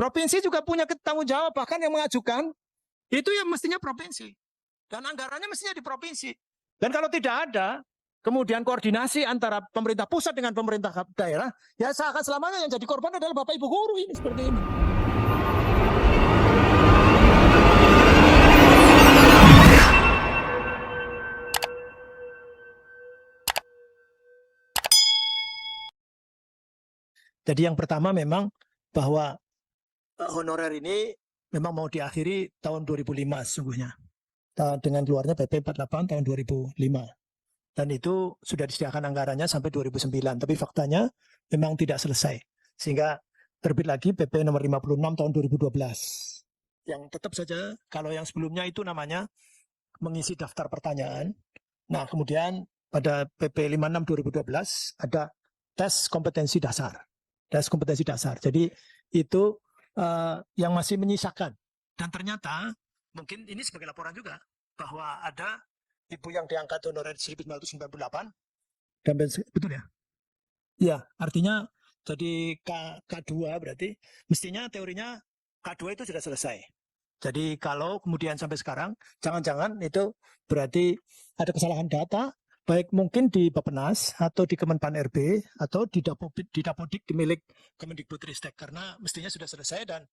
Provinsi juga punya tanggung jawab, bahkan yang mengajukan itu yang mestinya provinsi. Dan anggarannya mestinya di provinsi. Dan kalau tidak ada, kemudian koordinasi antara pemerintah pusat dengan pemerintah daerah, ya seakan selamanya yang jadi korban adalah Bapak Ibu guru ini seperti ini. Jadi yang pertama memang bahwa honorer ini memang mau diakhiri tahun 2005 sesungguhnya. Dengan keluarnya PP 48 tahun 2005. Dan itu sudah disediakan anggarannya sampai 2009. Tapi faktanya memang tidak selesai. Sehingga terbit lagi PP nomor 56 tahun 2012. Yang tetap saja kalau yang sebelumnya itu namanya mengisi daftar pertanyaan. Nah kemudian pada PP 56 2012 ada tes kompetensi dasar. Tes kompetensi dasar. Jadi itu yang masih menyisakan. Dan ternyata mungkin ini sebagai laporan juga bahwa ada ibu yang diangkat honorer 1998 dan betul ya? Iya, artinya jadi K2 berarti mestinya teorinya K2 itu sudah selesai. Jadi kalau kemudian sampai sekarang jangan-jangan itu berarti ada kesalahan data baik mungkin di Bappenas atau di Kemenpan RB atau di Dapodik di milik Kemendikbudristek karena mestinya sudah selesai dan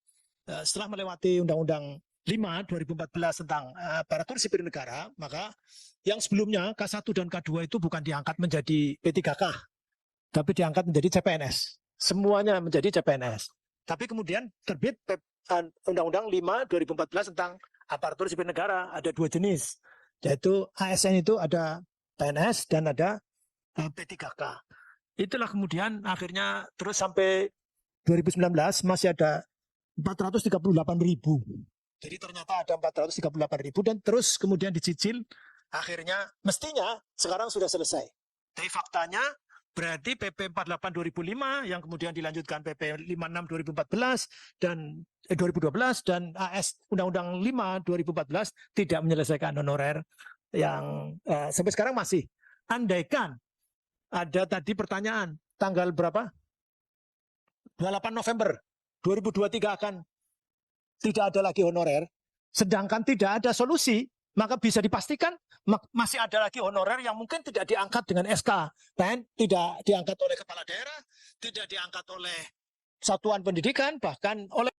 setelah melewati Undang-Undang 5 2014 tentang aparatur sipil negara, maka yang sebelumnya K1 dan K2 itu bukan diangkat menjadi P3K, tapi diangkat menjadi CPNS. Semuanya menjadi CPNS. Tapi kemudian terbit Undang-Undang 5 2014 tentang aparatur sipil negara, ada dua jenis, yaitu ASN itu ada PNS dan ada P3K. Itulah kemudian akhirnya terus sampai 2019 masih ada 438.000. Jadi ternyata ada 438.000 dan terus kemudian dicicil. Akhirnya mestinya sekarang sudah selesai. Tapi faktanya berarti PP 48 2005 yang kemudian dilanjutkan PP 56 2014 dan 2012 dan AS Undang-Undang 5 2014 tidak menyelesaikan honorer yang sampai sekarang masih. Andaikan ada tadi pertanyaan tanggal berapa? 28 November 2023 akan tidak ada lagi honorer, sedangkan tidak ada solusi, maka bisa dipastikan masih ada lagi honorer yang mungkin tidak diangkat dengan SK PN, tidak diangkat oleh kepala daerah, tidak diangkat oleh satuan pendidikan, bahkan oleh.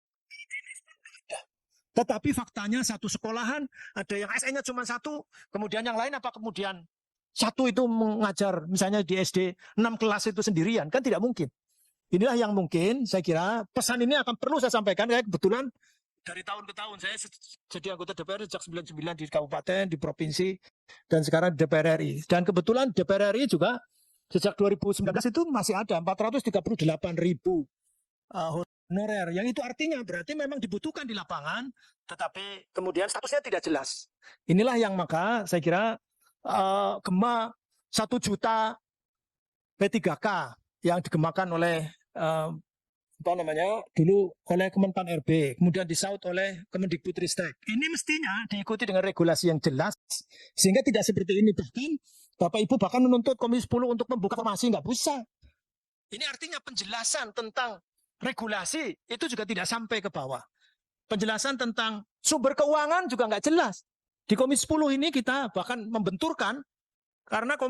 Tetapi faktanya satu sekolahan, ada yang SN-nya cuma satu, kemudian yang lain apa kemudian satu itu mengajar misalnya di SD 6 kelas itu sendirian, kan tidak mungkin. Inilah yang mungkin saya kira pesan ini akan perlu saya sampaikan, kayak kebetulan dari tahun ke tahun saya jadi anggota DPR sejak 99 di kabupaten, di provinsi, dan sekarang di DPR RI. Dan kebetulan DPR RI juga sejak 2019 itu masih ada 438.000 honorer. Yang itu artinya berarti memang dibutuhkan di lapangan, tetapi kemudian statusnya tidak jelas. Inilah yang maka saya kira gema 1 juta P3K yang digemakan oleh apa namanya dulu oleh Kemenpan RB, kemudian disaut oleh Kemendikbudristek. Ini mestinya diikuti dengan regulasi yang jelas sehingga tidak seperti ini. Bahkan Bapak Ibu bahkan menuntut Komisi 10 untuk membuka formasi, nggak bisa. Ini artinya penjelasan tentang regulasi itu juga tidak sampai ke bawah. Penjelasan tentang sumber keuangan juga nggak jelas. Di Komisi 10 ini kita bahkan membenturkan karena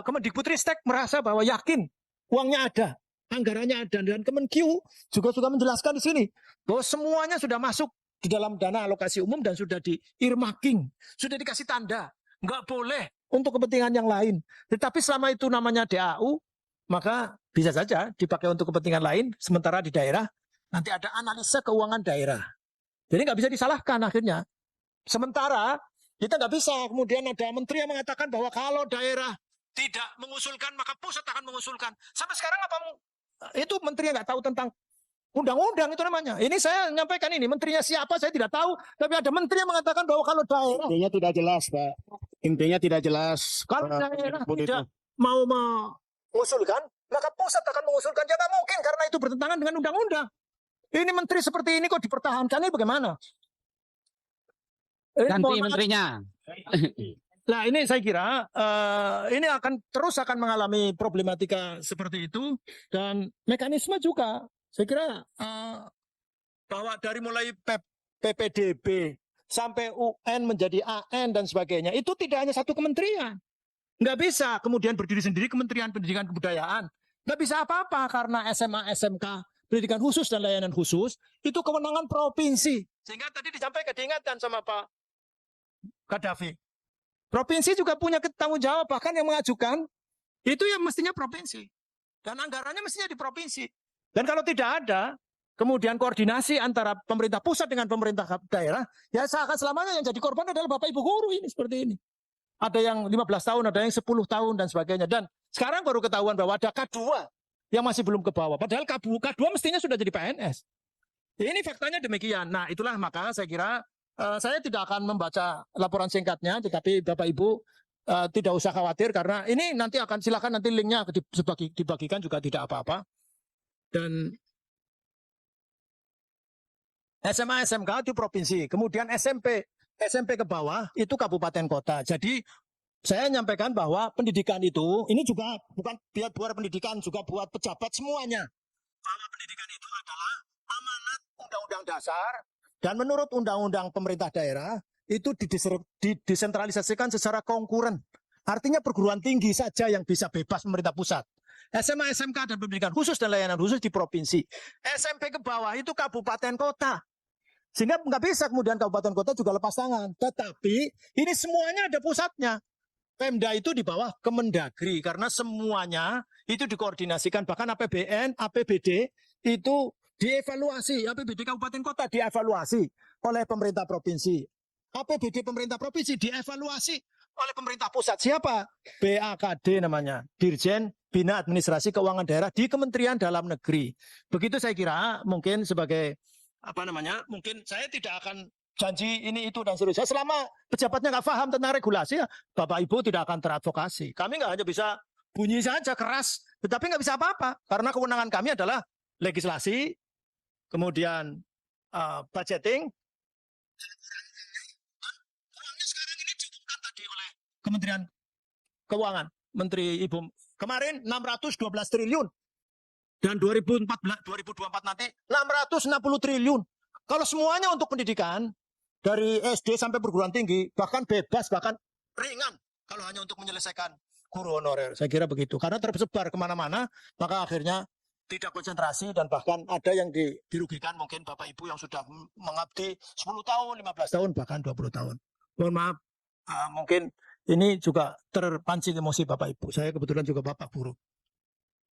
Kemendikbudristek merasa bahwa yakin uangnya ada, anggarannya ada, dan Kemenkyu juga menjelaskan di sini bahwa semuanya sudah masuk di dalam dana alokasi umum dan sudah di earmarking, sudah dikasih tanda, nggak boleh untuk kepentingan yang lain. Tetapi selama itu namanya DAU, maka bisa saja dipakai untuk kepentingan lain, sementara di daerah nanti ada analisa keuangan daerah. Jadi nggak bisa disalahkan akhirnya. Sementara kita nggak bisa kemudian ada menteri yang mengatakan bahwa kalau daerah tidak mengusulkan maka pusat akan mengusulkan. Sampai sekarang apa itu menteri yang nggak tahu tentang undang-undang itu namanya. Ini saya menyampaikan ini menterinya siapa saya tidak tahu, tapi ada menteri yang mengatakan bahwa kalau daerah intinya tidak jelas, Pak. Intinya tidak jelas. Kalau daerah tidak mau mengusulkan, maka pusat akan mengusulkan. Ya nggak mungkin karena itu bertentangan dengan undang-undang. Ini menteri seperti ini kok dipertahankan, ini bagaimana? Ganti menterinya. Nah ini saya kira ini akan mengalami problematika seperti itu dan mekanisme juga saya kira bahwa dari mulai PPDB sampai UN menjadi AN dan sebagainya, itu tidak hanya satu kementerian. Nggak bisa kemudian berdiri sendiri Kementerian Pendidikan Kebudayaan. Nggak bisa apa-apa karena SMA, SMK, pendidikan khusus dan layanan khusus, itu kewenangan provinsi. Sehingga tadi disampaikan, diingatkan sama Pak Gaddafi. Provinsi juga punya tanggung jawab, bahkan yang mengajukan, itu yang mestinya provinsi. Dan anggarannya mestinya di provinsi. Dan kalau tidak ada, kemudian koordinasi antara pemerintah pusat dengan pemerintah daerah, ya seakan selamanya yang jadi korban adalah Bapak Ibu guru ini seperti ini. Ada yang 15 tahun, ada yang 10 tahun dan sebagainya. Dan sekarang baru ketahuan bahwa ada K2 yang masih belum ke bawah. Padahal K2 mestinya sudah jadi PNS. Ini faktanya demikian. Nah, itulah maka saya kira saya tidak akan membaca laporan singkatnya, tetapi Bapak Ibu tidak usah khawatir karena ini nanti akan silakan nanti linknya dibagikan juga tidak apa-apa. Dan SMA SMK itu provinsi, kemudian SMP ke bawah itu kabupaten kota. Jadi saya menyampaikan bahwa pendidikan itu ini juga bukan buat pendidikan, juga buat pejabat semuanya. Bahwa pendidikan itu adalah amanat Undang-Undang Dasar dan menurut Undang-Undang Pemerintah Daerah itu didesentralisasikan secara konkuren. Artinya perguruan tinggi saja yang bisa bebas pemerintah pusat. SMA, SMK dan pendidikan khusus dan layanan khusus di provinsi. SMP ke bawah itu kabupaten kota. Sehingga nggak bisa kemudian kabupaten kota juga lepas tangan. Tetapi ini semuanya ada pusatnya. Pemda itu di bawah Kemendagri karena semuanya itu dikoordinasikan. Bahkan APBN, APBD itu dievaluasi. APBD kabupaten kota dievaluasi oleh pemerintah provinsi. APBD pemerintah provinsi dievaluasi oleh pemerintah pusat. Siapa? BAKD namanya, Dirjen Bina Administrasi Keuangan Daerah di Kementerian Dalam Negeri. Begitu saya kira mungkin sebagai mungkin saya tidak akan janji ini itu dan seterusnya. Selama pejabatnya nggak paham tentang regulasi, ya, Bapak Ibu tidak akan teradvokasi. Kami nggak hanya bisa bunyi saja keras, tetapi nggak bisa apa-apa karena kewenangan kami adalah legislasi, kemudian budgeting. Sekarang ini diumumkan tadi oleh Kementerian Keuangan, Menteri Ibu kemarin 612 triliun. Dan 2024 nanti 660 triliun. Kalau semuanya untuk pendidikan, dari SD sampai perguruan tinggi, bahkan bebas, bahkan ringan, kalau hanya untuk menyelesaikan guru honorer. Saya kira begitu. Karena tersebar kemana-mana, maka akhirnya tidak konsentrasi dan bahkan ada yang dirugikan mungkin Bapak Ibu yang sudah mengabdi 10 tahun, 15 tahun, bahkan 20 tahun. Mohon maaf, mungkin ini juga terpancing emosi Bapak Ibu. Saya kebetulan juga Bapak guru.